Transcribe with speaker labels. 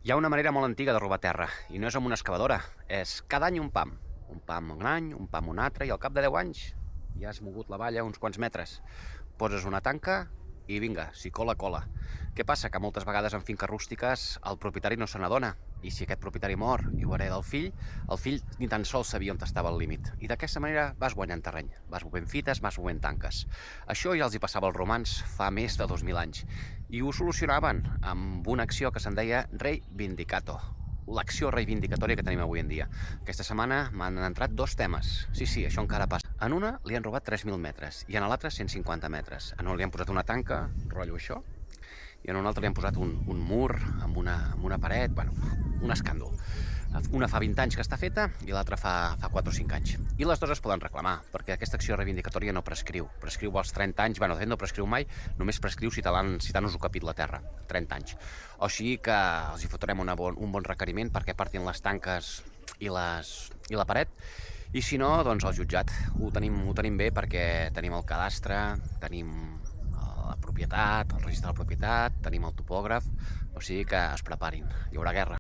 Speaker 1: Hi ha una manera molt antiga de robar terra, i no és amb una excavadora, és cada any un pam. Un pam un any, un pam un altre, i al cap de 10 anys ja has mogut la valla uns quants metres. Poses una tanca i vinga, si cola, cola. Què passa? Que moltes vegades en finques rústiques el propietari no se n'adona, i si aquest propietari mor i ho hereda el fill ni tan sols sabia on estava el límit. I d'aquesta manera vas guanyant terreny, vas movent fites, vas movent tanques. Això ja els hi passava als romans fa més de 2.000 anys, i ho solucionaven amb una acció que se'n deia Rei Vindicato, l'acció reivindicatòria que tenim avui en dia. Aquesta setmana m'han entrat dos temes. Sí, això encara passa. En una li han robat 3.000 metres i en l'altra 150 metres. En una li han posat una tanca, rotllo això, i en un altre li han posat un mur amb una paret, bueno, un escàndol. Una fa 20 anys que està feta i l'altra fa 4 o 5 anys. I les dues es poden reclamar, perquè aquesta acció reivindicatòria no prescriu. Prescriu als 30 anys, bueno, de fet no prescriu mai, només prescriu si t'han usucapit la terra, 30 anys. O sigui que els hi fotrem un bon requeriment perquè partin les tanques i la paret, i si no, doncs al jutjat. Ho tenim bé perquè tenim el cadastre, tenim la propietat, el registre de la propietat, tenim el topògraf, o sigui que es preparin, hi haurà guerra.